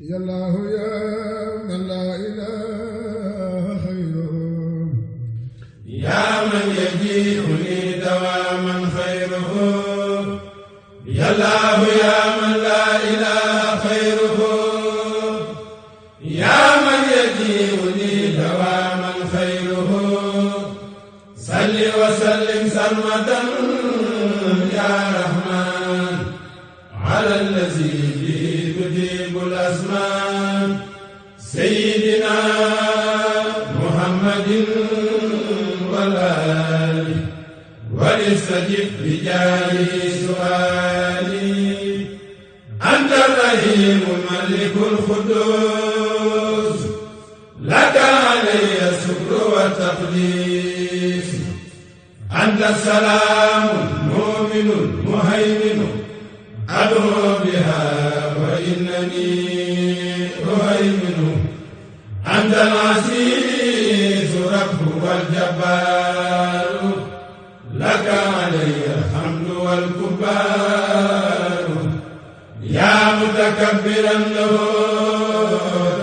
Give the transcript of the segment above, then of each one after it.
يا الله يا من لا إله خيره يا من يجيئني دواما خيره يا الله يا من لا إله خيره يا من يجيئني دواما خيره صل وسلم سرمدا يا رحمن على الذي به تجيب الأزمان سيدنا محمد والآل ولستجب رجالي سؤالي أنت الرحيم الملك القدوس لك علي الشكر والتقديس أنت السلام المؤمن المهيمن أدعو بها وإنني أهيمن أنت العزيز رب والجبار لك علي الحمد والكبار يا متكبرا له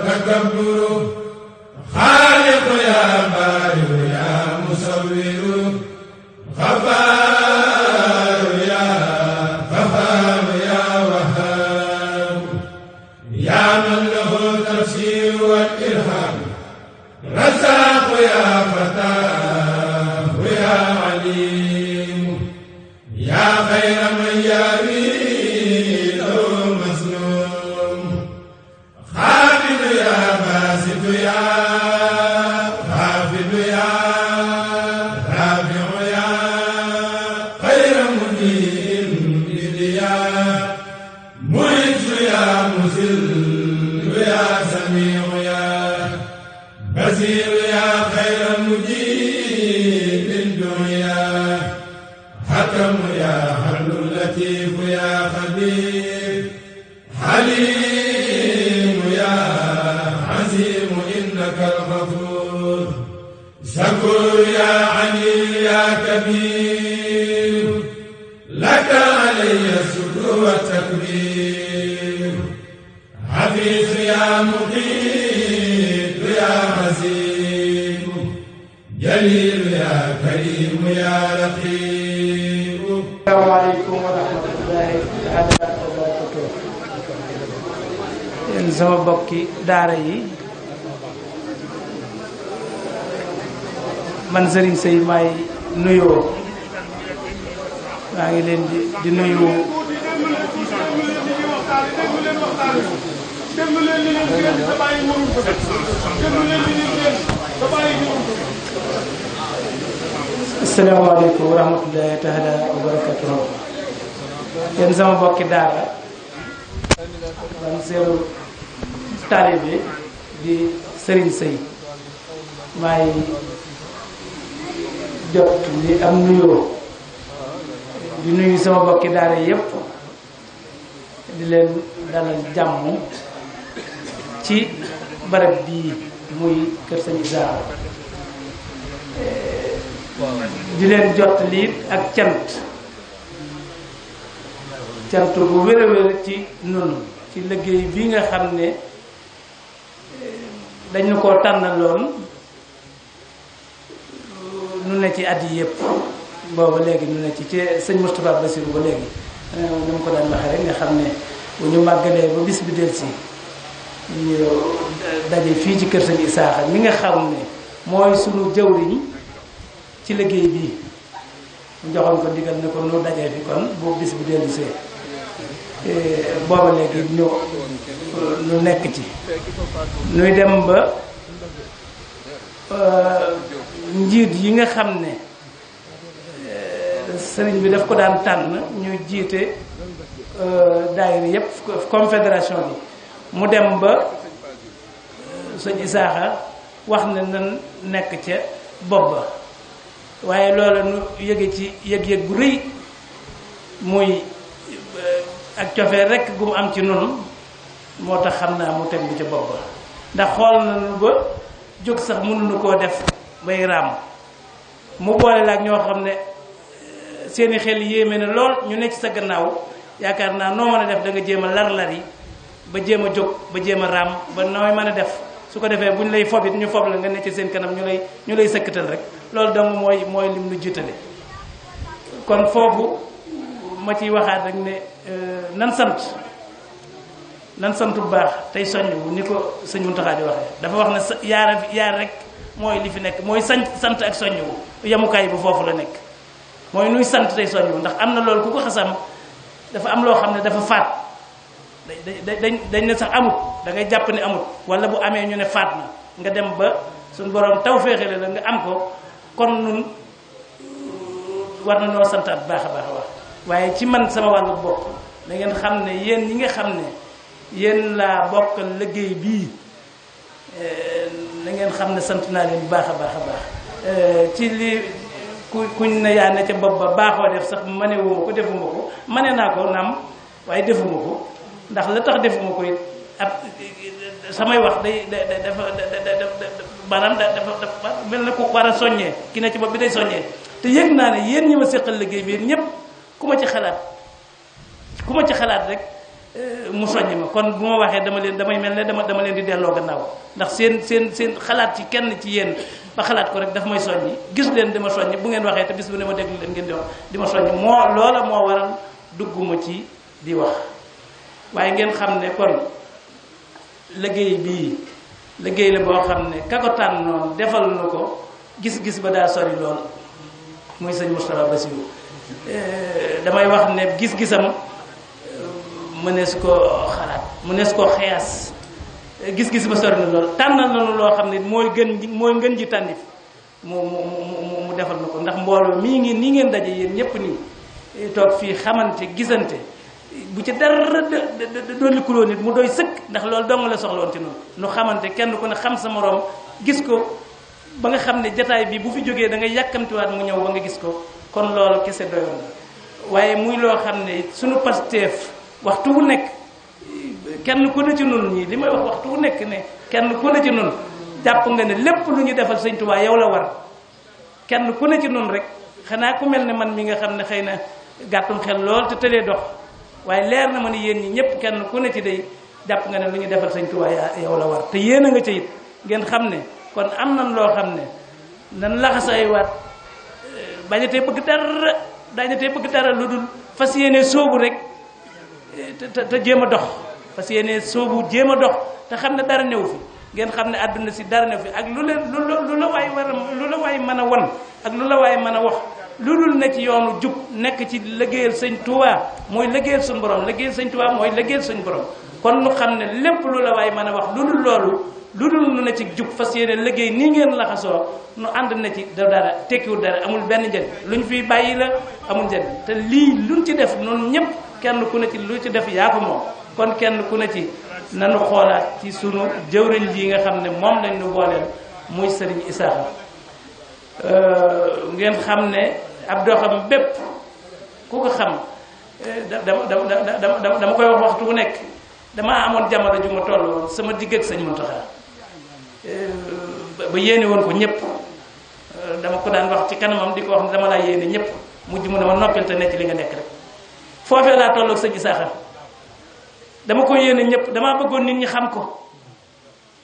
تكبر خالق يا بارئ يا مصور غفار يا غفار يا وهاب يا من له تفسير والإلهام رزاق يا فتاه يا عليم يا خير من يروي له مسلوم خافض يا باسط يا خافض يا رافع يا خير مدين بديا معز يا مذل يا سميع يا بصير يا خير مجيب الدنيا حكم يا حل لطيف يا خبير حليم يا عزيم إنك الغفور شكور يا علي يا كبير لك علي الشكر والتكبير حفيظ يا مقيت يا عزيم جليل يا كريم يا رقيب. السلام عليكم ورحمة الله تعالى وبركاته. yéen sama bokki daara yi man Serigne Seye maay nuyoo maa ngi leen di nuyu asalaamaaleykum wa rahmatullahi taala wa barakatuh. yéen sama bokki daara man seen taalibe di Serigne Seye maay jot li am nuyoo di nuyu sama bokki daara yépp di leen dalal jàmm ci barab bii muy kër Sëñ Isaaxa di leen jot lii ak cant bu wér a wér ci nun ci liggéey bi nga xam ne dañu ko tànnaloon nu ne ci at yi yëpp booba léegi nu ne ci sëñ Moustapha Bassirou ba léegi ni mu ko daan waxee rek nga xam ne bu ñu màggalee ba bis bi delsi ñu daje fii ci kër Sëñ Isaaxa mi nga xam ne mooy sunu jawriñ ci liggéey bii mu joxoon ko digal ne ko nu dajee fi kon boobu bis bi dellusee booba léegi ñu nekk ci nuy dem ba njiit yi nga xam ne sëriñ bi daf ko daan tànn ñu jiite daayira yépp confédération bi mu dem ba Sëñ Isaaxa wax ne nan nekk ca bopp ba waaye loola nu yëge ci yëg-yëg bu rëy muy ak cofee rekk gu mu am ci noonu moo tax xam naa mu teg bi ca bopp ba ndax xool nañu ba jóg sax mënuñu koo def bay raam mu boole la ak ñoo xam ne seeni xel yéeme na lool ñu nekk ci sa gannaaw yaakaar naa noo mën a def da nga jéem a lar-lar yi ba jéem a jóg ba jéem a raam ba nooy mën a def su ko defee bu ñu lay fobit ñu fob la nga ne ci seen kanam ñu lay sëkkatal rek loolu dong mooy lim nu jiitale kon foofu ma ciy waxaat rek ne nan sant bu baax tey soññ bu ni ko sëñ Mountakha di waxee dafa wax ne yaar rek mooy li fi nekk mooy sant ak soññ bu yemukaay bu foofu la nekk mooy nuy sant tey soññ bu ndax am na loolu ku ko xasam dafa am loo xam ne dafa faat dañ ne sax amut da ngay jàpp ne amut wala bu amee ñu ne faat na nga dem ba suñu borom taw féexale la nga am ko kon nun war na noo santaat baax a baax a wax waaye ci man sama wàllu bopp da ngeen xam ne yéen ñi nga xam ne yéen laa bokkal liggéey bii da ngeen xam ne sant naa leen bu baax a baax a baax ci li kuñ ne yaa ne ca bopp ba baaxoo def sax manewuma ko defuma ko mane naa ko naam waaye defuma ko ndax la tax defuma ko it ab samay wax dafa mel na ku war a soññee ki ne ci bopp bi day soññee te yëg naa ne yéen ñi ma séqal liggéey bi yéen ñëpp ku ma ci xalaat rek mu soññ ma kon bu ma waxee damay mel ne dama leen di delloo gannaaw ndax seen xalaat ci kenn ci yéen ba xalaat ko rek daf may soññi gis leen di ma soññ bu ngeen waxee te bis bu ne ma déglu leen ngeen di wax di ma soññ loola moo waral dugguma ci di wax waaye ngeen xam ne kon liggéey bii liggéey la boo xam ne ka ko tànn noonu defal na ko gis-gis ba daa sori lool muy sëñ Moustapha Bassirou damay wax ne gis-gisam mënees koo xalaat mënees koo xeyaas gis-gis ba sori na lool tànnal nañu loo xam ne mooy ngën ji tànnif mu defal na ko ndax mbooloo mii ngi nii ngeen daje yéen ñëpp nii toog fii xamante gisante bu ci dara dolli kuloo nit mu doy sëkk ndax loolu dong la soxla woon ci noonu nu xamante kenn ku ne xam sa moroom gis ko ba nga xam ne jataay bi bu fi jógee da ngay yàkkamtiwaat mu ñëw ba nga gis ko kon loolu kese doyoon na waaye muy loo xam ne suñu pasteef waxtu wu nekk kenn ku ne ci nun ñii li may wax waxtu wu nekk ne kenn ku ne ci nun jàpp nga ne lépp lu ñu defal Sëñ Tuubaa yow la war kenn ku ne ci nun rek xanaa ku mel ne man mi nga xam ne xëy na gàttum xel lool te tëlee dox waaye leer na ma ni yéen ñi ñëpp kenn ku ne ci day jàpp nga ne lu ñu defal Sëñ Tuubaa yow la war te yéen a nga ca it ngeen xam ne kon am nan loo xam ne nan laxasay waat bañatee bëgg dara lu dul fas yéene sóobu rek te jéem a dox fas yéene sóobu jéem a dox te xam ne dara new fi ngeen xam ne àdduna si dara new fi ak lu la waay war a lu la waay mën a won ak lu la waay mën a wax lu dul ne ci yoonu jub nekk ci liggéeyal Sëñ Tuubaa mooy liggéeyal suñu borom liggéeyal Sëñ Tuubaa mooy liggéeyal suñu borom kon nu xam ne lépp lu la waay mën a wax lu dul loolu lu dul nu ne ci jub fas yéene liggéey nii ngeen laxasoo nu ànd na ci dara tekkiwul dara amul benn njëriñ luñ fiy bàyyi la amul njëriñ te lii luñ ci def noonu ñëpp kenn ku ne ci lu ci def yaa ko moom kon kenn ku ne ci nanu xoolaat ci sunu jëwriñ lii nga xam ne moom lañ nu booleel muy Sëriñ Isaaxa ngeen xam ne ab doxam bépp ku ko xam dama koy wax waxtu wu nekk damaa amoon jamono ju ma toll woon sama digg ak Sëñ Muntaxa ba yéene woon ko ñëpp dama ko daan wax ci kanamam di ko wax ne dama laa yéene ñëpp mujj mu ne ma noppil te ne ci li nga nekk rek foofee laa toll ak Sëñ Isaaxa dama ko yéene ñëpp damaa bëggoon nit ñi xam ko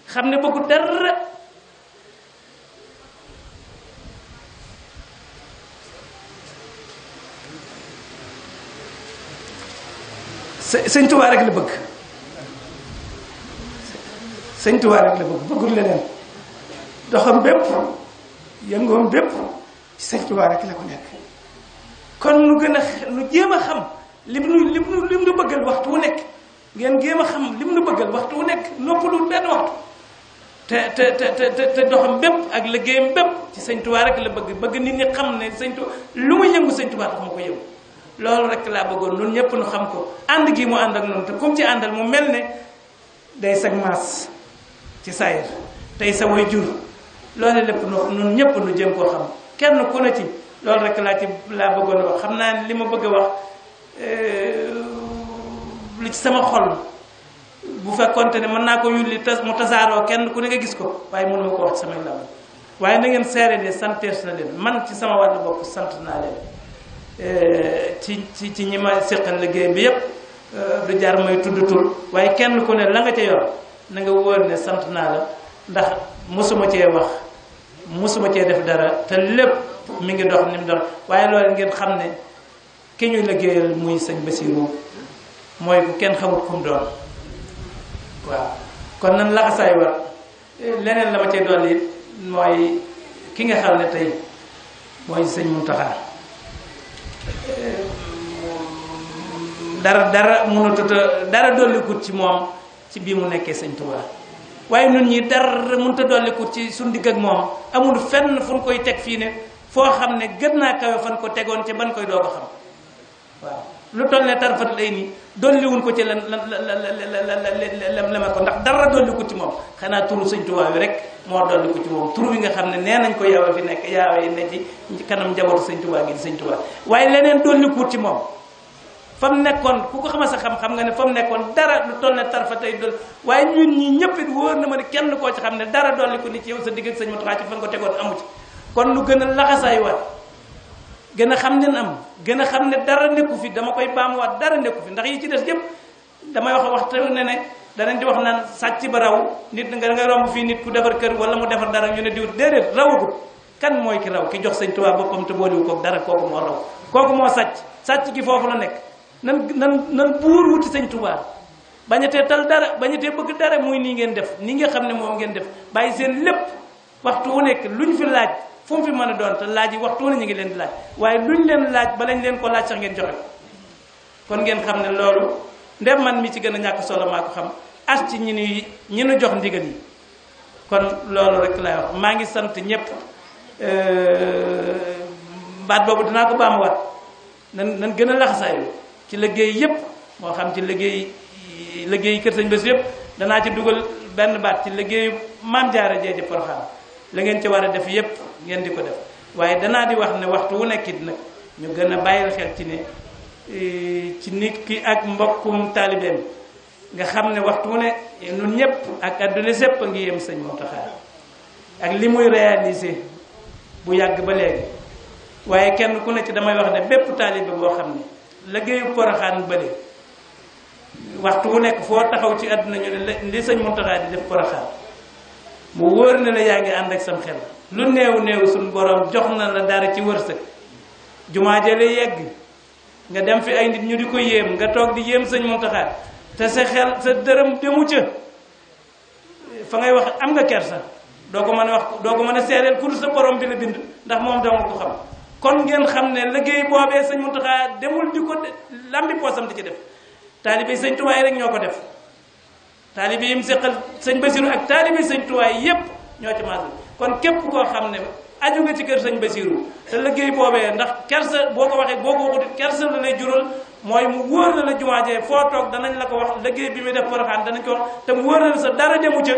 xam ne bëggu dara Sëñ Tuubaa rek la bëgg Sëñ Tuubaa rek la bëgg bëggul leneen doxam bépp yëngoom bépp ci Sëñ Tuubaa rek la ko nekk kon nu gën a nu jéem a xam lim nu bëggal waxtu wu nekk ngeen jéem a xam lim nu bëggal waxtu wu nekk noppalul benn waxtu te doxam bépp ak liggéeyam bépp ci Sëñ Tuubaa rek la bëgg nit ñi xam ne Sëñ Tuubaa lu mu yëngu Sëñ Tuubaa tax ma ko yëngu loolu rek laa bëggoon ñun ñëpp nu xam ko ànd gi mu ànd ak noonu te comme ci àndal mu mel ne day sag maas ci sayir tey sa way jur loolu lépp ñun ñëpp nu jëm koo xam kenn ku ne ci loolu rek laa bëggoon a wax xam naa ne li ma bëgg a wax lu ci sama xol bu fekkonte ne mën naa ko yulli mu tasaaroo kenn ku ne nga gis ko waaye mënuma ko wax samay làmmiñ waaye na ngeen seere de santees na leen man ci sama wàllu bopp sant naa leen ci ñi ma séqal liggéey bi yépp du jar may tudd tur waaye kenn ku ne la nga ca yor na nga wóor ne sant naa la ndax mosuma cee wax mosuma cee def dara te lépp mi ngi dox ni mu dox waaye loolu ngeen xam ne ki ñuy liggéeyal muy sëñ Bassirou mooy ku kenn xamut kum doon waaw kon nan laxasaay war leneen la ma cay dolli mooy ki nga xam ne tey mooy sëñ Mountakha dara mënut dara dollikut ci moom ci bii mu nekkee sëñ Touba waaye nun ñi dara mënut a dollikut ci suñ digg ak moom amul fenn fu ñu koy teg fii ne foo xam ne gën naa kawe fan ko tegoon ci ban koy doog a xam waaw lu toll ne tarfat lay nii dolliwuñ ko ci la ko ndax dara dollikut ci moom xanaa turu sëñ Touba bi rek moo dolliku ci moom tur bi nga xam ne nee nañ ko yaawa fi nekk yaawa yi ne ci kanam njabootu sëñ Touba gi di sëñ Touba waaye leneen dollikut ci moom fa mu nekkoon ku ko xama sa xam-xam nga ne fa mu nekkoon dara lu toll ne tarfa tey dool waaye ñun ñi ñëpp it wóor na ma ne kenn koo ci xam ne dara dolliku ni ci yow sa digg ak sëñ Mountakha ci fa nga ko tegoon amu ci kon lu gën a laxasaay waat gën a xam ne am gën a xam ne dara nekku fi dama koy baamuwaat dara nekku fi ndax yi ci des yëpp damay waxtu ne danañ di wax naan sàcc ba raw nit nga ngay romb fii nit ku defar kër wala mu defar dara ñu ne diwut déedéet rawagut kan mooy ki raw ki jox sëñ Tuubaa boppam te booliwu koog dara kooku moo raw kooku moo sàcc gi foofu la nekk nan buur wuti sëñ Tuubaa bañatee tal dara bañatee bëgg dara muy nii ngeen def ni nga xam ne moom ngeen def bàyyi seen lépp waxtu wu nekk luñ fi laaj fu mu fi mën a doon te laaj yi waxtu wu ne ñu ngi leen di laaj waaye luñ leen laaj ba lañ leen ko laaj sax ngeen joxe ko kon ngeen xam ne loolu ndem man mi ci gën a ñàkk solo maa ko xam as ci ñi nu jox ndigal yi kon loolu rek lay wax maa ngi sant ñëpp baat boobu dinaa ko baamuwaat nan gën a laxasaayu ci liggéey yëpp moo xam ci liggéey kër sëñ Bass yëpp danaa ci dugal benn baat ci liggéeyu Maam Jaara jee ci Porokhane la ngeen ci war a def yëpp ngeen di ko def waaye danaa di wax ne waxtu wu nekkit nag ñu gën a bàyyi xel ci ne ci nit ki ak mbokkum taalibeem nga xam ne waxtu wu ne ñun ñëpp ak adduna sépp a ngi yem sëñ Mountakha ak li muy réalisé bu yàgg ba léegi waaye kenn ku ne ci damay wax ne bépp taalibe boo xam ne liggéeyu Porokhane bële waxtu wu nekk foo taxaw ci àdduna ñu ne li sëñ Mountakha di def Porokhane mu wóor na la yaa ngi ànd ak sam xel lu néew suñu borom jox na la dara ci wërsëg jumaa jële yegg nga dem fi ay nit ñu di ko yéem nga toog di yéem sëñ Mountakha te sa xel sa dërëm demu ca fa ngay wax am nga kersa doo ko mën a wax doo ko mën a seereel pour sa borom bi la bind ndax moom dama ko xam kon ngeen xam ne liggéey boobee sëñ Mountakha demul di ko lambi poosam di ci def taalibe sëñ Tuubaa yi rek ñoo ko def taalibe yi mu seqal sëñ Bassirou ak taalibe sëñ Tuubaa yi yépp ñoo ci maasal kon képp koo xam ne aju nga ci kër sëñ Bassirou te liggéey boobee ndax kersa boo ko waxee boo ko waxut kersa la lay jural mooy mu wóor na la jumaajee foo toog danañ la ko wax liggéey bi muy def Porokhane danañ ko wax te mu wóor na la sa dara demu ca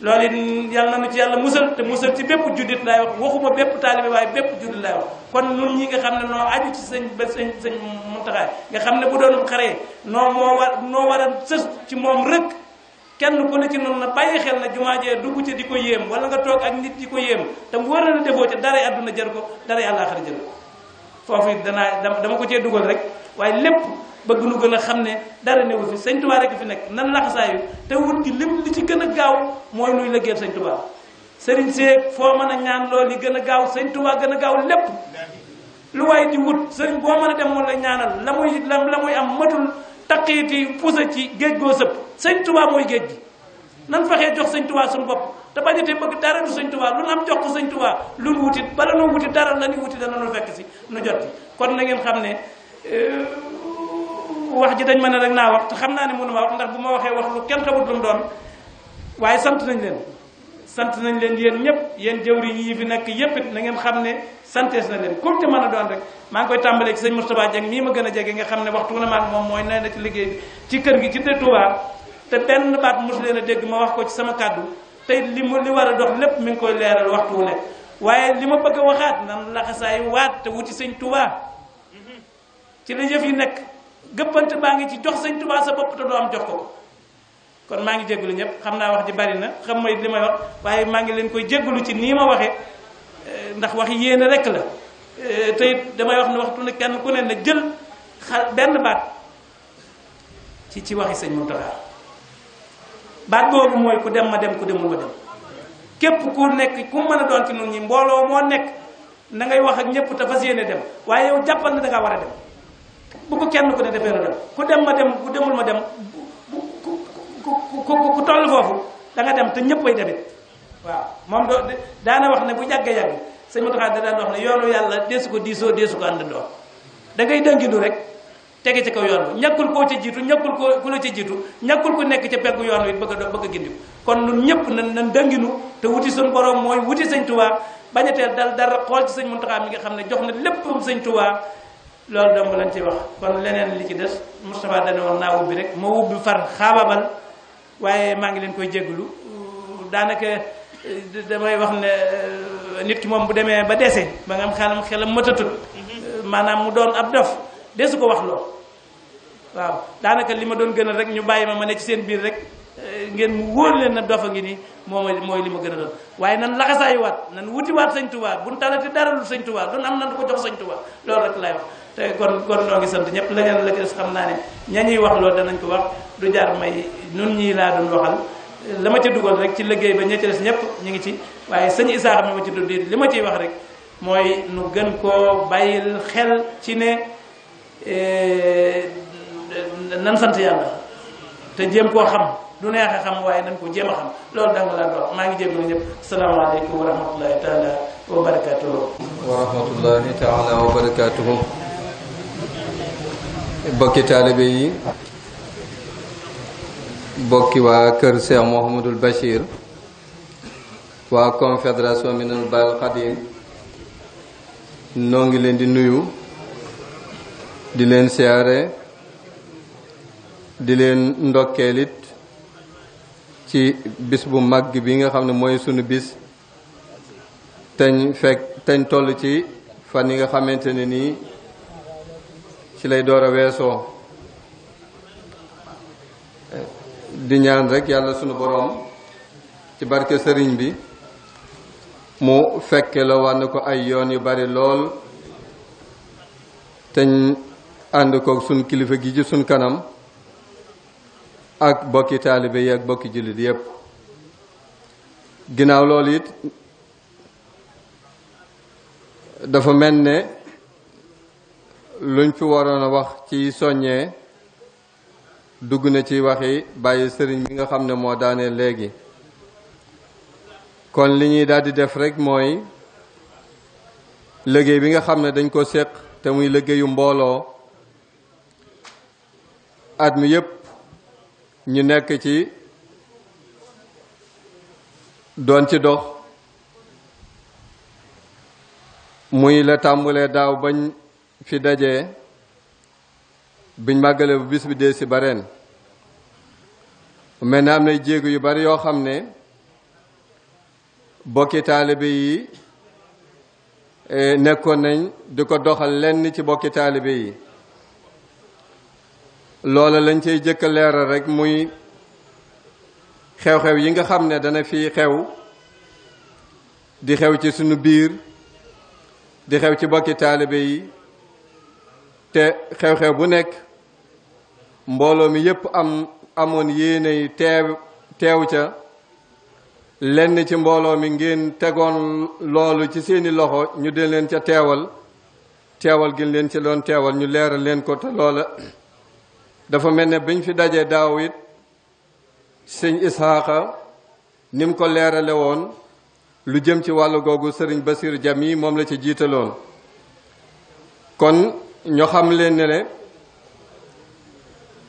loolu it yàlla na nu ci yàlla musal te musal ci bépp juddit laay wax waxuma bépp taalibe waaye bépp juddit laay wax kon nun ñi nga xam ne noo aju ci sëñ Mountakha nga xam ne bu doon xaree noo war a sës ci moom rek kenn ku ne ci noonu na bàyyi xel na jumaajee dugg ci di ko yéem wala nga toog ak nit di ko yéem te mu war na la defoo ci dara àdduna jër ko dara àllaaxira jër ko foofu it dama ko cee dugal rek waaye lépp bëgg nu gën a xam ne dara newu fi sëñ Tuubaa rek fi nekk nan laxasaayu te wut gi li ci gën a gaaw mooy nuy liggéeyal sëñ Tuubaa sëriñ seeg foo mën a ñaan loolu yi gën a gaaw sëñ Tuubaa gën a gaaw lépp lu waaye di wut sëriñ boo mën a dem moom la ñaanal la muy am matul taqiiti pusa ci géej goo sëpp sëñ Tuubaa mooy géej gi nan fexee jox sëñ Tuubaa suñu bopp te bañatee bëgg dara du sëñ Tuubaa lu nu am jox ko sëñ Tuubaa lu nu wutit bala noo wuti dara la ñu wuti dana nu fekk si nu jot kon na ngeen xam ne wax ji dañ mën a rek naa wax te xam naa ne mënu ma wax ndax bu ma waxee wax lu kenn xamut lu mu doon waaye sant nañ leen yéen ñëpp yéen jëwriñ yi fi nekk yépp it na ngeen xam ne santees na leen comme te mën a doon rek maa ngi koy tàmbalee ci sëñ Moustapha Dieng mii ma gën a jege nga xam ne waxtu na maag moom mooy nee na ci liggéey bi ci kër gi ci Touba te benn baat mosu leen a dégg ma wax ko ci sama kàddu te li war a dox lépp mi ngi koy leeral waxtu wu nekk waaye li ma bëgg a waxaat nan laxasaay waat te wuti sëñ Touba ci la yëf yi nekk gëppante baa ngi ci jox sëñ Touba sa bopp te doo am jox ko kon maa ngi jégalu ñëpp xam naa wax ji bari na xam may li may wax waaye maa ngi leen koy jégalu ci nii ma waxee ndax wax yéene rek la te it damay wax ne waxtu ne kenn ku ne na jël benn baat ci waxi sëñ Mountakha baat boobu mooy ku dem ma dem ku demul ma dem képp ku nekk ku mën a doon ci nun ñi mbooloo moo nekk na ngay wax ak ñëpp te fas yéene dem waaye yow jàppal na da ngaa war a dem bu ko kenn ku ne defee na dem ku dem ma dem ku demul ma dem ku toll foofu da nga dem te ñëpp ay demit waaw moom daana wax ne bu yàgg-yàgg sëñ Mountakha da daan wax ne yoonu yàlla deesu ko diisoo deesu ko àndandoo da ngay dëngindu rek tege ci kaw yoon wi ñàkkul koo ca jiitu ñàkkul ko ku la ca jiitu ñàkkul ku nekk ca peggu yoon wi bëgg a gindi kon ñun ñëpp nan dënginu te wuti suñu borom mooy wuti sëñ Tuubaa bañ a teel dal dara xool ci sëñ Mountakha mi nga xam ne jox na léppam sëñ Tuubaa loolu dong lañ ci wax kon leneen li ci des Moustapha dana woon naa wubbi rek moo wubbi far xaababal waaye maa ngi leen koy jégalu daanaka damay wax ne nit ki moom bu demee ba dese ba nga am xelam mëtatut maanaam mu doon ab dof desu ko wax loo waaw daanaka li ma doon gënal rek ñu bàyyi ma ne ci seen biir rek ngeen mu wóor leen na dofa ngi nii mooy li ma gën a doon waaye nan laxasaayu waat nan wuti waat sëñ Tuubaa buñ talati dara lu sëñ Tuubaa doon am nan ko jox sëñ Tuubaa loolu rek laay wax te kon noo ngi sant ñëpp leneen la ci des xam naa ne ña ñuy wax loolu danañ ko wax du jaar may nun ñii laa doon waxal la ma ca dugal rek ci liggéey ba ña ca des ñëpp ñu ngi ci waaye sëñ Isaaxa mi ma ci dund li ma ciy wax rek mooy nu gën koo bàyyil xel ci ne nan sant yàlla te jéem koo xam du neex a xam waaye nan ko jéem a xam loolu da nga laa doon maa ngi jégalu ñëpp asalaamaaleykum wa rahmatullahi taala wa barakatuhu wa rahmatullahi taala wa barakatuhu bokki taalibe yi bokki waa kër Cheikh Mouhamadul Bachir waa confédération Minanul Baaqil Qadiim noo ngi leen di nuyu di leen siyaare di leen ndokkeelit ci bis bu mag bi nga xam ne mooy sunu bis teñ toll ci fan yi nga xamante ne nii ci lay door a weesoo di ñaan rek yàlla sunu boroom ci barke sëriñ bi mu fekke la wànn ko ay yoon yu bari lool teñ ànd koog sun kilifa gi ci sun kanam ak bokki taalibe yi ak bokki jullit yépp ginnaaw loolu it dafa mel ne luñ fi waroon a wax ci soññee dugg na ci waxi bàyyi sëriñ bi nga xam ne moo daanee léegi kon li ñuy daldi def rekk mooy liggéey bi nga xam ne dañ ko séq te muy liggéeyu mbooloo at mi yépp ñu nekk ci doon ci dox muy la tàmbulee daaw bañ fi dajee biñ màggale bu bis bi dee si bareen mel na am nay jéego yu bari yoo xam ne bokki taalibe yi nekkoon nañ di ko doxal lenn ci bokki taalibe yi loola lañ cay jëkk a leeral rek muy xew-xew yi nga xam ne dana fi xew di xew ci sunu biir di xew ci bokki taalibe yi te xew-xew bu nekk mbooloo mi yépp amoon yéenay teew ca lenn ci mbooloo mi ngeen tegoon loolu ci seeni loxo ñu den leen ca teewal gi leen ci doon teewal ñu leeral leen ko te loola dafa mel ne biñ fi dajee daaw it sëñ Isaaxa ni mu ko leerale woon lu jëm ci wàllu googu sëriñ Basiir Jam yi moom la ci jiitaloon kon ñoo xam leen ne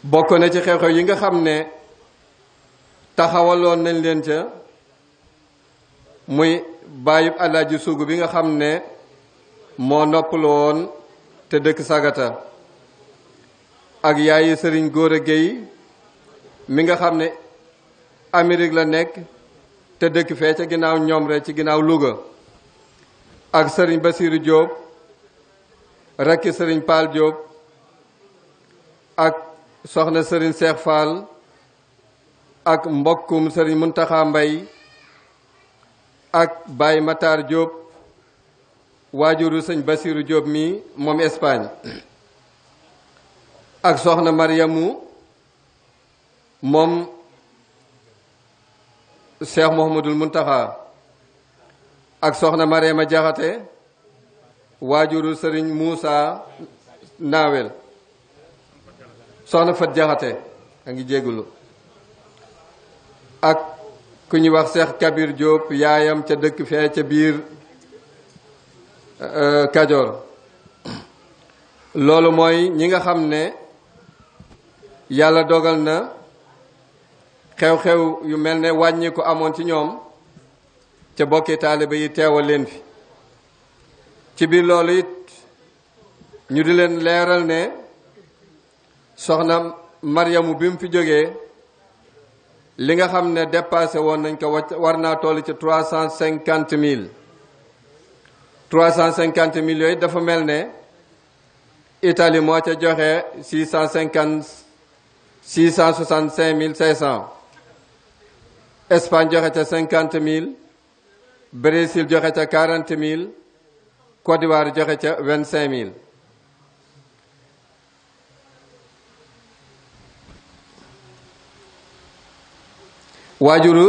bokk na ci xew-xew yi nga xam ne taxawaloon nañ leen ca muy bàyyib Alaaji Sugu bi nga xam ne moo noppalu woon te dëkk Sagata ak yaayi sëriñ Góora Géy mi nga xam ne Amérique la nekk te dëkk fee ca ginnaaw ñoom rek ci ginnaaw Louga ak sëriñ Basiiru Jóob rakki sëriñ Paal Jóob ak soxna sëriñ Seex Faal ak mbokkum sëriñ Muntaxa Mbay ak Baay Matar Jóob waajuru sëñ Basiiru Jóob mi moom Espagne ak soxna Mariamu moom Cheikh Mouhamadul Muntaxa ak soxna Mariama Jaxate waajuru sëriñ Moussa Naawel soxna Fat Jaxate a ngi jéggulu ak ku ñuy wax Cheikh Kabir Diop yaayam ca dëkk fee ca biir Kajoor loolu mooy ñi nga xam ne yàlla dogal na xew-xew yu mel ne wàññi ko amoon ci ñoom ca bokki taaliba yi teewal leen fi ci biir loolu it ñu di leen leeral ne soxna Maryamu bi mu fi jógee li nga xam ne dépassé woon nañ ko war naa toll ci 350 000 yooyu dafa mel ne Italie moo ca joxe 665 500 Espagne joxe ca 50 000 Brésil joxe ca 40 000 Côte d'Ivoire joxe ca 25 000 waajuru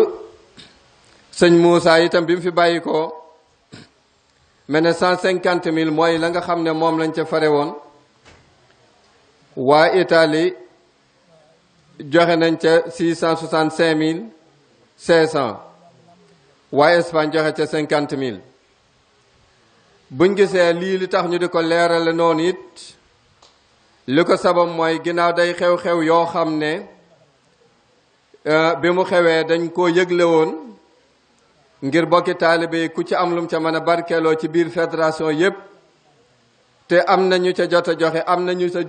sëñ Moussa itam bi mu fi bàyyi ko mel ne 150 000 mooy la nga xam ne moom lañ ca fare woon waa Italie joxe nañ ca 665 500 waa Espagne joxe ca 50 000 buñ gisee lii li tax ñu di ko leerale noonu it li ko sabab mooy ginnaaw day xew-xew yoo xam ne bi mu xewee dañ koo yëgle woon ngir bokki taalibe yi ku ci am lum ca mën a barkeeloo ci biir fédération yépp te am na ñu ca jot a joxe am na ñu ca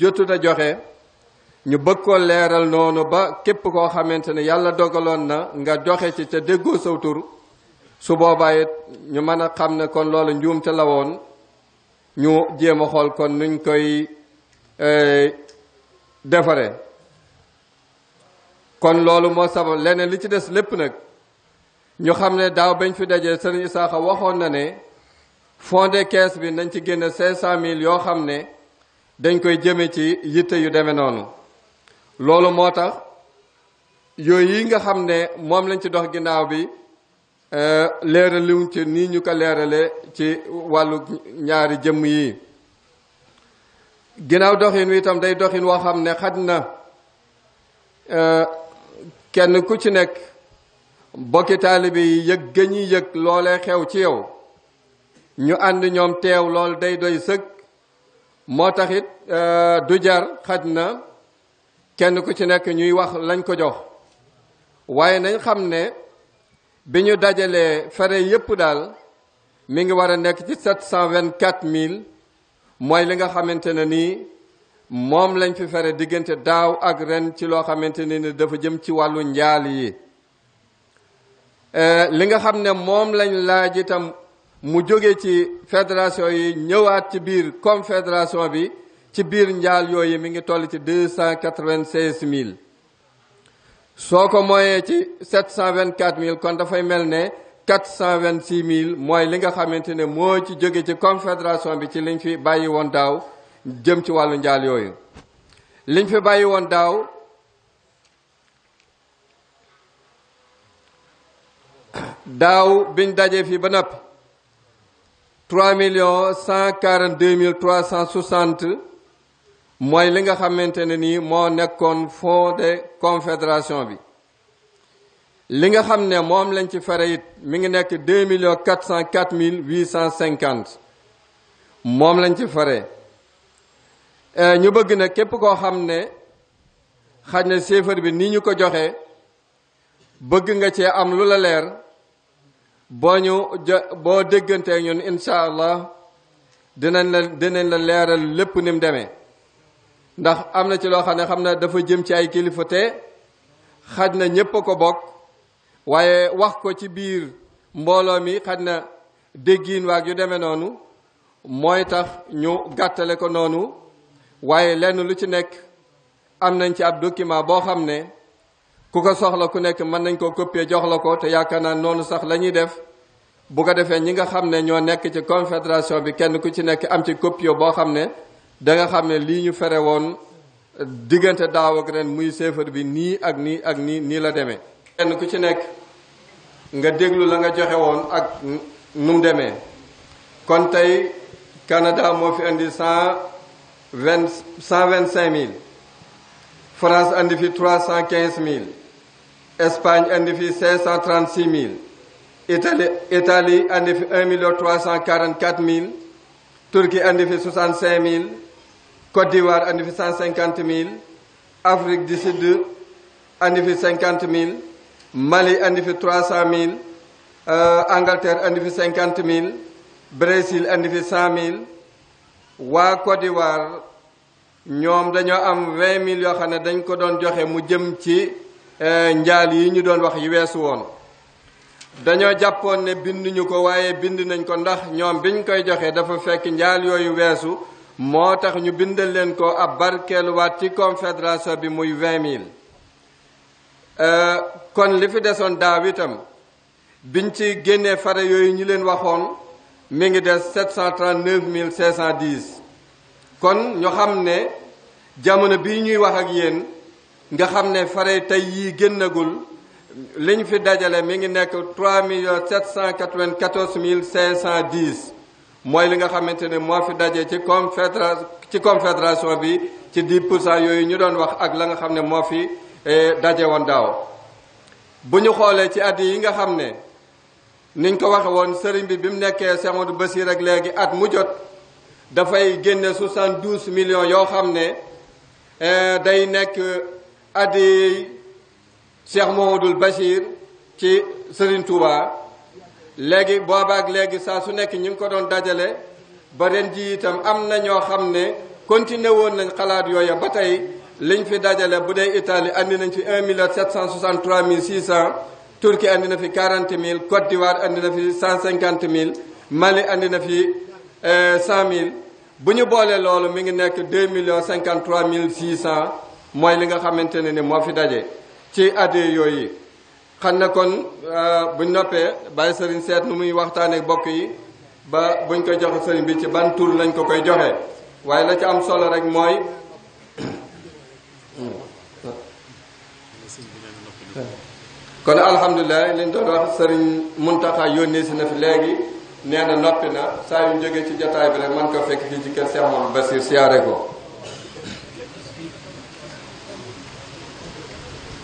jotut a joxe ñu bëgg koo leeral noonu ba képp koo xamante ne yàlla dogaloon na nga joxe ci ca déggoo saw tur su boobaa it ñu mën a xam ne kon loolu njuumte la woon ñu jéem a xool kon nuñ koy defare kon loolu moo sabab leneen li ci des lépp nag ñu xam ne daaw bañ fi dajee sëriñ Isaaxa waxoon na ne fond de caisse bi nañ ci génne 500 000 yoo xam ne dañ koy jëme ci yitte yu demee noonu loolu moo tax yooyu yi nga xam ne moom lañ ci dox ginnaaw bi leeraliwuñ ci nii ñu ko leerale ci wàllu ñaari jëmm yi ginnaaw doxin wi itam day doxin woo xam ne xaj na kenn ku ci nekk bokki taalibe yi yëg gëñi yëg loolee xew ci yow ñu ànd ñoom teew lool day doy sëg moo taxit du jar xaj na kenn ku ci nekk ñuy wax lañ ko jox waaye nañ xam ne bi ñu dajalee fere yépp daal mi ngi war a nekk ci 724 000 mooy li nga xamante ne nii moom lañ fi fere diggante daaw ak ren ci loo xamante ne ni dafa jëm ci wàllu njaal yi li nga xam ne moom lañ laaj itam mu jóge ci fédération yi ñëwaat ci biir confédération bi ci biir njaal yooyu mi ngi toll ci 296 000 soo ko mooyee ci 724 000 kon dafay mel ne 426 000 mooy li nga xamante ne moo ci jóge ci confédération bi ci liñ fi bàyyi woon daaw jëm ci wàllu njaal yooyu liñ fi bàyyi woon daaw biñ dajee fii ba noppi 3 142 360 mooy li nga xamante ne nii moo nekkoon fond de confédération bi li nga xam ne moom lañ ci fere it mi ngi nekk 2 404 850 moom lañ ci fere ñu bëgg na képp koo xam ne xaj na séefar bi ni ñu ko joxe bëgg nga cee am lu la leer boo déggantee ñun incha allah dinañ la leeral lépp ni mu demee ndax am na ci loo xam ne dafa jëm ci ay kilifa te xaj na ñépp a ko bokk waaye wax ko ci biir mbooloo mi xaj na déggiin waag yu demee noonu mooy tax ñu gàttale ko noonu waaye lenn lu ci nekk am nañ ci ab document boo xam ne ku ko soxla ku nekk mën nañ koo copier jox la ko te yaakaar naa noonu sax la ñuy def bu ko defee ñi nga xam ne ñoo nekk ci confédération bi kenn ku ci nekk am ci copie boo xam ne da nga xam ne lii ñu fere woon diggante daaw ak ren muy seefar bi nii ak nii ak nii la demee. kenn ku ci nekk nga déglu la nga joxe woon ak nu mu demee kon tey Canada moo fi indi 125 000 France andi fi 315 000 Espagne andi fi 536 000 Italie andi fi 1 344 000 Turquie andi fi 65 000 Côte d'Ivoire andi fi 150 000 Afrique du Sud andi fi 50 000 Mali andi fi 300 000 Angleterre andi fi 50 000 Brésil andi fi 100 000 waa Côte d'Ivoire ñoom dañoo am 20 000 yoo xam ne dañ ko doon joxe mu jëm ci njaal yi ñu doon wax yi weesu woon dañoo jàppoon ne binduñu ko waaye bind nañ ko ndax ñoom biñ koy joxe dafa fekk njaal yooyu weesu moo tax ñu bindal leen ko ab barkeeluwaat ci confédération bi muy 20 000 kon li fi desoon daaw itam biñ ci génnee fare yooyu ñu leen waxoon mi ngi des 739 510 kon ñu xam ne jamono bii ñuy wax ak yéen nga xam ne fare tey yii génnagul liñ fi dajale mi ngi nekk 3 794 510 mooy li nga xamante ne moo fi daje ci confédération bi ci 10% yooyu ñu doon wax ak la nga xam ne moo fi daje woon daaw bu ñu xoolee ci at yi nga xam ne niñ ko waxe woon sëriñ bi mu nekkee Cheikh Amadou Bassir ak léegi at mu jot dafay génne 72 millions yoo xam ne day nekk addi Cheikh Mouhamadoul Bachir ci Serigne Touba léegi boobaak léegi saa su nekk ñu ngi ko doon dajale ba ren ji itam am na ñoo xam ne continué woon nañ xalaat yooya ba tey liñ fi dajale bu dee Italie andi nañ fi 1 763 600 Turquie andi na fi 40 000 Côte d'Ivoire andi na fi 150 000 Mali andi na fi 100 000 bu ñu boolee loolu mi ngi nekk 2 53 600 mooy li nga xamante ne ni moo fi daje ci adde yooyu xam na kon buñ noppee bàyyi sëriñ seet nu muy waxtaanee bokk yi ba buñ koy joxe sëriñ bi ci ban tur lañ ko koy joxe waaye la ci am solo rek mooy kon alhamdulilah liñ doon wax sëriñ Muntaxa yónnee si na fi léegi nee na noppi na saa yu jógee ci jotaay bi rek man ko fekk fii ci kër Cheikh Mouhamadoul Bassir siyaare ko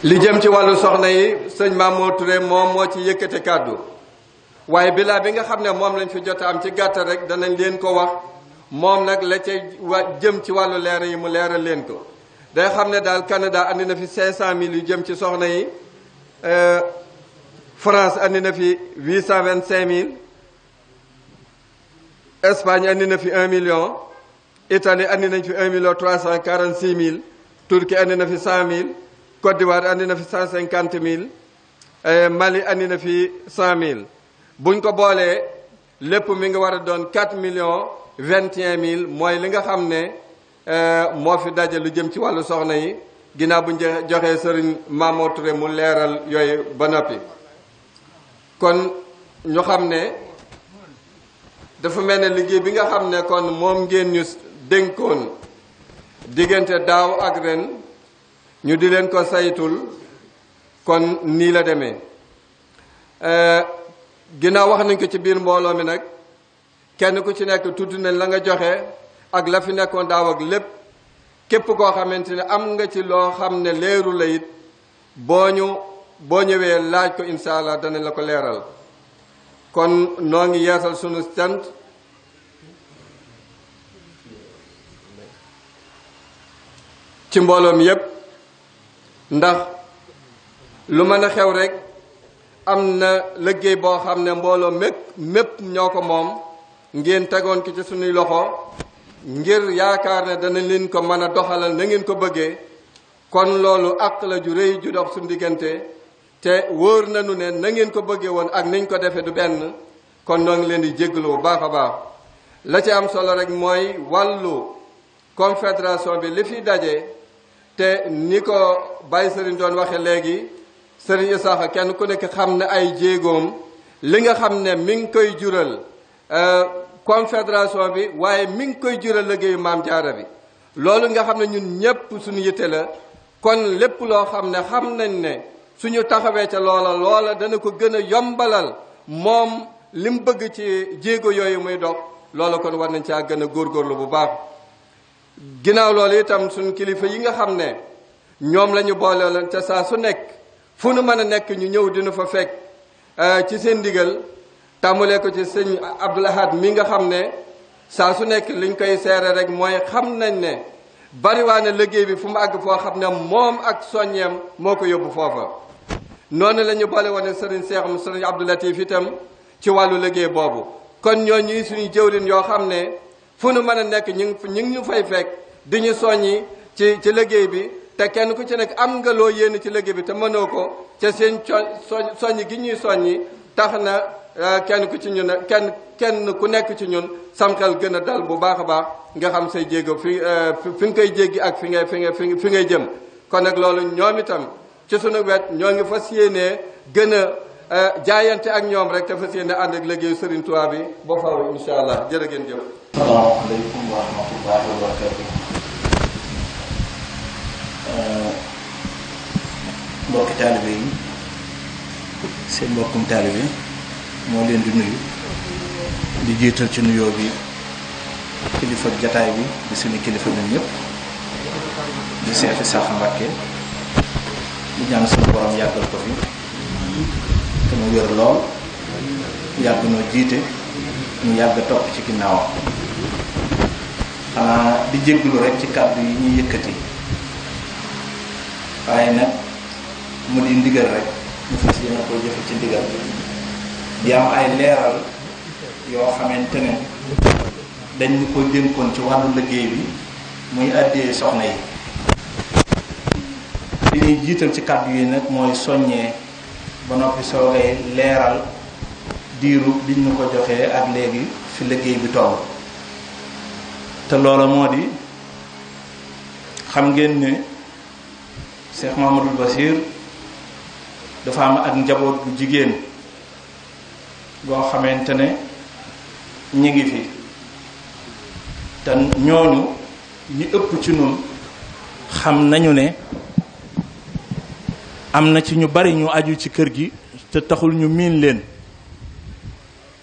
li jëm ci wàllu soxna yi sëñ Mamour Touré moom moo ci yëkkate kàddu waaye bilaa bi nga xam ne moom lañ fi jot am ci gàttal rek danañ leen ko wax moom nag la ca jëm ci wàllu leeral yi mu leeral leen ko day xam ne daal Canada andi na fi 500 000 yu jëm ci soxna yi France andi na fi 825 000 Espagne andi na fi 1 million Italie andi nañ fi 1 346 000 Turquie andi na fi 100 000 Côte d'Ivoire andi na fi 150 000 Mali andi na fi 100 000 buñ ko boolee lépp mi ngi war a doon 4 21 000 mooy li nga xam ne moo fi daje lu jëm ci wàllu soxna yi ginnaaw buñ joxee sëriñ Mamour Touré mu leeral yooyu ba noppi kon ñu xam ne dafa mel ne liggéey bi nga xam ne kon moom ngeen ñu dénkoon diggante daaw ak ren ñu di leen ko saytul kon nii la demee ginnaaw wax nañ ko ci biir mbooloo mi nag kenn ku ci nekk tudd nañ la nga joxe ak la fi nekkoon daaw ak lépp képp koo xamante ne am nga ci loo xam ne leeru la it boo ñëwee laaj ko incha allah danañ la ko leeral kon noo ngi yeesal sunu cant ci mbooloo mi yépp ndax lu mën a xew rek am na liggéey boo xam ne mbooloo mépp ñoo ko moom ngeen tegoon ki ci sunuy loxo ngir yaakaar ne dana leen ko mën a doxalal na ngeen ko bëggee kon loolu àq la ju rëy ju dox suñu diggante te wóor nañu ne na ngeen ko bëggee woon ak niñ ko defee du benn kon noo ngi leen di jégalu bu baax a baax la ci am solo rek mooy wàllu confédération bi li fi daje te ni ko Baye Serigne doon waxe léegi Serigne Isaaxa kenn ku nekk xam ne ay jéegoom li nga xam ne mi ngi koy jural confédération bi waaye mi ngi koy jural liggéeyu Maam Jaara bi loolu nga xam ne ñun ñépp suñu yitte la kon lépp loo xam ne xam nañ ne suñu taxawee ca loola dana ko gën a yombalal moom li mu bëgg ci jéego yooyu muy dox loola kon war nañ caa gën a góorgóorlu bu baax. ginnaaw loolu itam suñu kilifa yi nga xam ne ñoom la ñu boole leen te saa su nekk fu nu mën a nekk ñu ñëw dina fa fekk ci seen ndigal tàmbalee ko ci sëñ Abdoul Ahad mi nga xam ne saa su nekk liñ koy seere rek mooy xam nañ ne bariwaane liggéey bi fu mu àgg foo xam ne moom ak soññeem moo ko yóbbu foofa. noonu la ñu boole woon sëriñ Cheikh mu sëriñ Abdou Latif itam ci wàllu liggéey boobu kon ñoo ñuy suñu jëwriñ yoo xam ne fu nu mën a nekk ñu ngi ñu fay fekk di ñu soññi ci liggéey bi te kenn ku ci nekk am nga loo yéene ci liggéey bi te mënoo ko ca seen soññi gi ñuy soññi tax na kenn ku ci ñun kenn ku nekk ci ñun sam xel gën a dal bu baax a baax nga xam say jéego fi nga koy jéggi ak fi ngay jëm. kon nag loolu ñoom itam ci sunu wet ñoo ngi fas yéenee gën a jaayante ak ñoom rek te fas yéene ànd ak liggéeyu Serigne Touba bi ba faaw incha allah jërë ngeen jëf. salaamaaleykum wa rahmatullahi wa barakatuh. mbokki taalibe yi seen mbokkum taalibe moo leen di nuyu di jiital ci nuyoo bi kilifa jataay bi di suñu kilifa ñun ñëpp di Seex Isaaxa Mbàkke di ñaan suñu borom yàggal ko fi te mu wér lool yàgg noo jiite ñu yàgg topp ci ginnaawam. xanaa di jéggulu rek ci kàddu yi ñuy yëkkati waaye nag mu di ndigal rek ñu fas yéene koo jëfe ci ndigal di am ay leeral yoo xamante ne dañ ñu ko dénkoon ci wàllu liggéey bi muy àddee soxna yi. li ñuy jiital ci kàddu yi nag mooy soññee ba noppi soogay leeral diiru liñ ñu ko joxee ak léegi fi liggéey bi toll. te loola moo di xam ngeen ne Cheikh Mouhamadoul Bachir dafa am ak njaboot bu jigéen boo xamante ne ñi ngi fi te ñooñu ñi ëpp ci ñun xam nañu ne am na ci ñu bari ñu aju ci kër gi te taxul ñu miin leen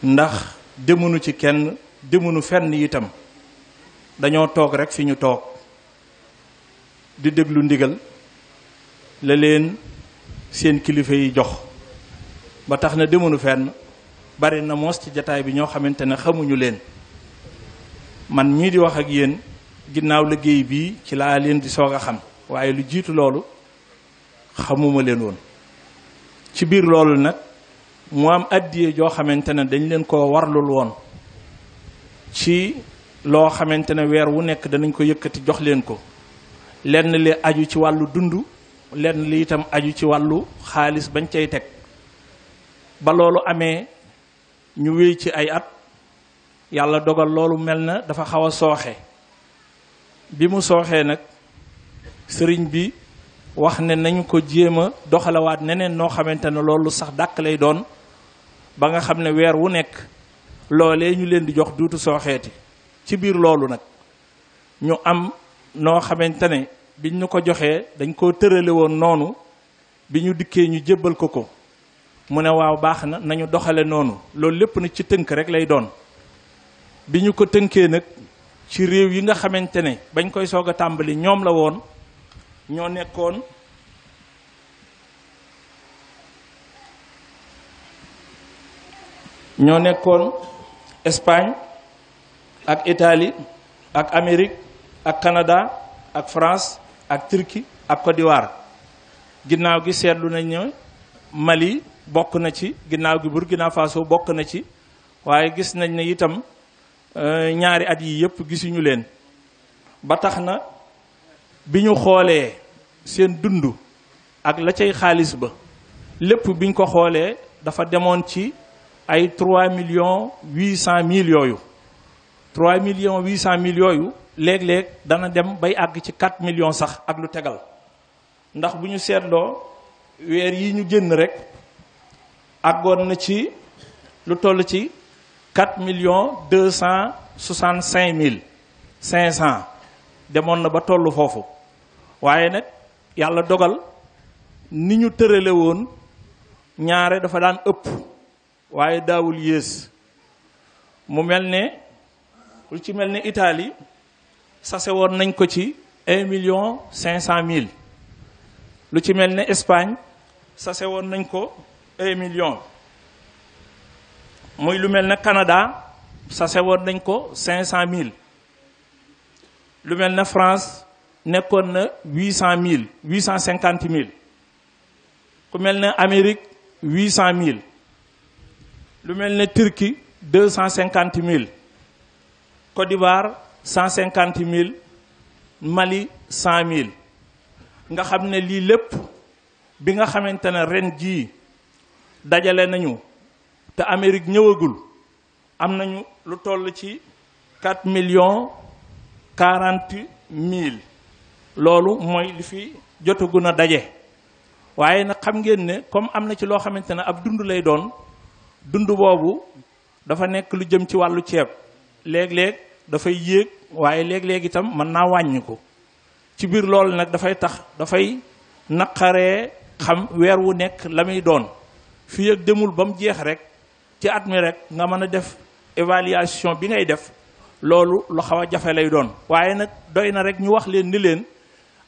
ndax demunu ci kenn demunu fenn itam dañoo toog rek fi ñu toog di déglu ndigal la leen seen kilifa yi jox ba tax na demunu fenn bari na moos ci jataay bi ñoo xamante ne xamuñu leen man mii di wax ak yéen ginnaaw liggéey bii ci laa leen di soog a xam waaye lu jiitu loolu xamuma leen woon. ci biir loolu nag mu am addiye joo xamante ne dañ leen koo warlul woon ci loo xamante ne weer wu nekk danañ ko yëkkati jox leen ko lenn li aju ci wàllu dund lenn li itam aju ci wàllu xaalis bañ cay teg ba loolu amee ñu wéy ci ay at yàlla dogal loolu mel na dafa xaw a sooxe bi mu sooxee nag sëriñ bi wax ne nañu ko jéem a doxalawaat neneen noo xamante ne loolu sax dàkk lay doon ba nga xam ne weer wu nekk loolee ñu leen di jox duutu sooxeeti. ci biir loolu nag ñu am noo xamante ne biñ ñu ko joxee dañ koo tërale woon noonu bi ñu dikkee ñu jébbal ko mu ne waaw baax na nañu doxale noonu loolu lépp nag ci tënk rek lay doon. bi ñu ko tënkee nag ci réew yi nga xamante ne bañ koy soog a tàmbali ñoom la woon ñoo nekkoon Espagne ak Italie ak Amérique ak Canada ak France ak Turquie ak Côte d'Ivoire ginnaaw gi seetlu nañ ne Mali bokk na ci ginnaaw gi Burkina Faso bokk na ci waaye gis nañ ne itam ñaari at yi yëpp gisuñu leen ba tax na bi ñu xoolee seen dund ak la cay xaalis ba lépp biñ ko xoolee dafa demoon ci ay 3,800,000 yooyu 3,800,000 yooyu léeg-léeg dana dem bay àgg ci 4 millions sax ak lu tegal ndax bu ñu seetloo weer yi ñu génn rek àggoon na ci lu toll ci 4,265,500 demoon na ba tollu foofu waaye nag yàlla dogal ni ñu tërale woon ñaare dafa daan ëpp waaye daawul yées mu mel ne lu ci mel ne Italie sase woon nañ ko ci 1,5 million lu ci mel ne Espagne sase woon nañ ko 1 million muy lu mel ne Canada sase woon nañ ko 500,000 lu mel ne France nekkoon na 800,000 850,000 ku mel ne Amérique 800,000 lu mel ne Turquie 250,000 Côte d'Ivoire 150,000 Mali 100,000 nga xam ne lii lépp bi nga xamante ne ren jii dajale nañu te Amérique ñëwagul am nañu lu toll ci 4,40,000 loolu mooy li fi jotagun a daje waaye nag xam ngeen ne comme am na ci loo xamante ne ab dund lay doon dund boobu dafa nekk lu jëm ci wàllu ceeb léeg-léeg dafay yéeg waaye léeg-léeg itam mën naa wàññi ko ci biir loolu nag dafay tax dafay naqaree xam weer wu nekk la muy doon fii ak demul ba mu jeex rek ci at mi rek nga mën a def évaluation bi ngay def loolu lu xaw a jafe lay doon waaye nag doy na rek ñu wax leen ni leen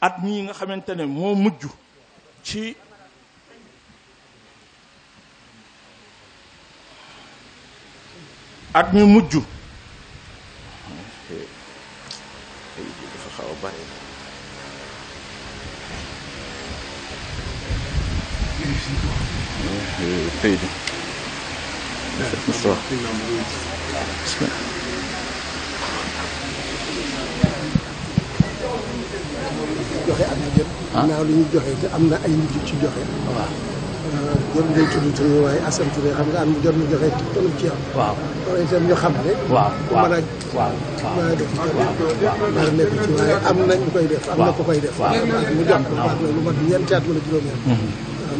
at mii nga xamante ne moo mujj ci at mi mujj dafa xaw a bari joxe at mu jot. naaw li ñuy joxe te am na ay nit yu ci joxe. waaw. jot ngay tudd Touré waaye Assane Touré xam nga at mu jot mu joxe tonn ci am. waaw. loolu itam ñu xam ne. waaw waaw mën a def ci mën a nekk ci waaye am na ñu koy def. am na ko koy def. waaw at mu jot ko baax na lu mat ñeenti at wala juróomi at. xam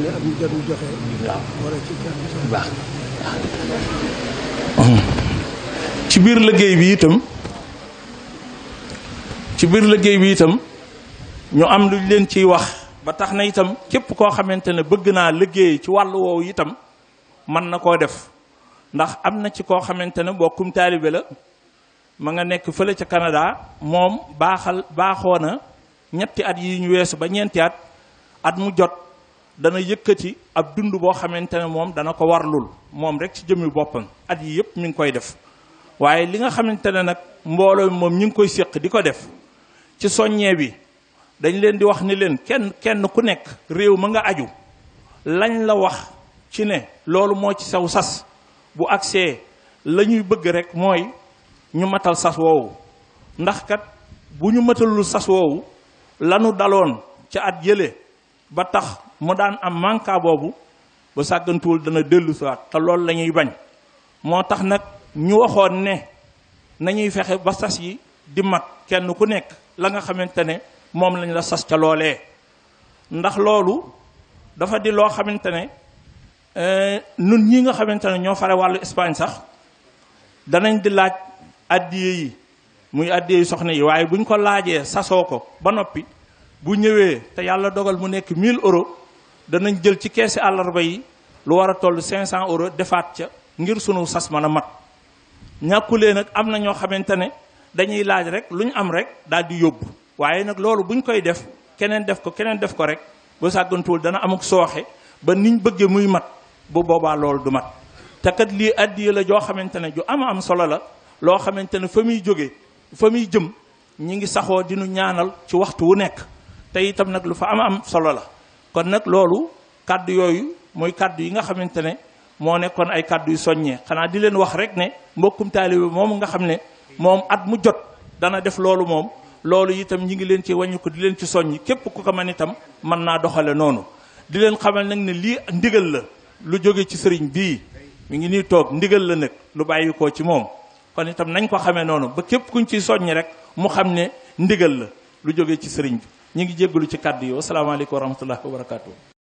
ne at mu jot mu joxe. waaw war a ci kenn baax. ci biir liggéey bi itam ñu am lu leen ciy wax ba tax na itam képp koo xamante ne bëgg naa liggéey ci wàllu woowu itam mën na koo def ndax am na ci koo xamante ne bokkum taalibe la ma nga nekk fële ca Canada moom baaxoo na ñetti at yi ñu weesu ba ñeenti at mu jot dana yëkkati ab dund boo xamante ne moom dana ko warlul moom rek ci jëmmi boppam at yi yëpp mi ngi koy def waaye li nga xamante ne nag mbooloo moom ñu ngi koy séq di ko def ci soññee bi dañ leen di wax ni leen kenn ku nekk réew ma nga aju lañ la wax ci ne loolu moo ci saw sas bu agsee la ñuy bëgg rek mooy ñu matal sas woowu ndax kat bu ñu matalul sas woowu lanu daloon ca at yële ba tax mu daan am manka boobu ba sàggantuwul dana dellu siwaat te loolu la ñuy bañ moo tax nag ñu waxoon ne nañuy fexe ba sas yi di mat kenn ku nekk la nga xamante ne moom lañ la sas ca loolee ndax loolu dafa di loo xamante ne nun ñi nga xamante ne ñoo fare wàllu Espagne sax danañ di laaj addiye yi muy addiye yu soxna yi waaye buñ ko laajee sasoo ko ba noppi bu ñëwee te yàlla dogal mu nekk 1000 euros danañ jël ci keesi àllarba yi lu war a toll 500 euros defaat ca ngir sunu sas mën a mat ñàkkulee nag am na ñoo xamante ne dañuy laaj rek lu ñu am rek daal di yóbbu waaye nag loolu buñ koy def keneen def ko rek ba sàggantuwul dana amuk sooxe ba niñ bëggee muy mat bu boobaa loolu du mat te kat lii addiya la joo xamante ne ju am solo la loo xamante ne fa muy jóge fa muy jëm ñi ngi saxoo dinu ñaanal ci waxtu wu nekk te itam nag lu fa am solo la kon nag loolu kàddu yooyu mooy kàddu yi nga xamante ne moo nekkoon ay kàddu yu soññee xanaa di leen wax rek ne mbokkum taalibe moom nga xam ne moom at mu jot dana def loolu moom loolu itam ñi ngi leen ci wàññi ko di leen ci soññi képp ku ko man itam mën naa doxale noonu di leen xamal nag ne lii ndigal la lu jóge ci sëriñ bii mi ngi nii toog ndigal la nag lu bàyyi ko ci moom kon itam nañ ko xamee noonu ba képp kuñ ciy soññi rek mu xam ne ndigal la lu jóge ci sëriñ bi ñu ngi jéggalu ci kàddu yi wasalaamaaleykum wa rahmatullahi wa barakaatu.